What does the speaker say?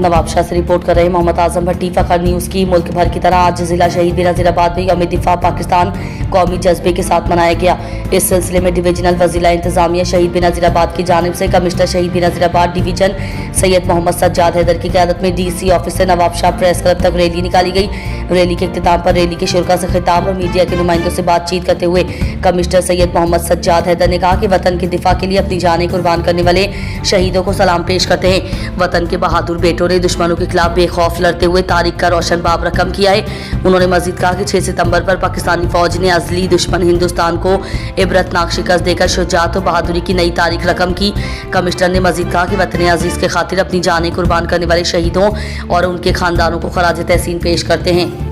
नवाब शाह से रिपोर्ट कर रहे मोहम्मद आजम भट्टी, फखर न्यूज़ की। मुल्क भर की तरह आज जिला शहीद बेनज़ीराबाद में यौम दिफा पाकिस्तान कौमी जज्बे के साथ मनाया गया। इस सिलसिले में डिवीजनल वज़ीला इंतजामिया शहीद बेनज़ीराबाद की जानिब से कमिश्नर शहीद बेनज़ीराबाद डिवीजन सैयद मोहम्मद सज्जाद हैदर की क़यादत में DC ऑफिस से नवाब शाह प्रेस क्लब तक रैली निकाली गई। रैली के इख्तिताम पर रैली के शुरका से खिताब और मीडिया के नुमाइंदों से बातचीत करते हुए कमिश्नर सैयद मोहम्मद सज्जाद हैदर ने कहा कि वतन के दिफा के लिए अपनी जानें कुर्बान करने वाले शहीदों को सलाम पेश करते हैं। वतन के बहादुर बेटों ने दुश्मनों के खिलाफ बेखौफ लड़ते हुए तारीख का रोशन बाब रकम किया है। उन्होंने मजीद कहा कि 6 सितंबर पर पाकिस्तानी फौज ने अजली दुश्मन हिंदुस्तान को इबरतनाक शिकस्त देकर शुजाअत और बहादुरी की नई तारीख रकम की। कमिश्नर ने मजीद कहा कि वतन अजीज के खातिर अपनी जानें कुर्बान करने वाले शहीदों और उनके खानदानों को खराज तहसीन पेश करते हैं।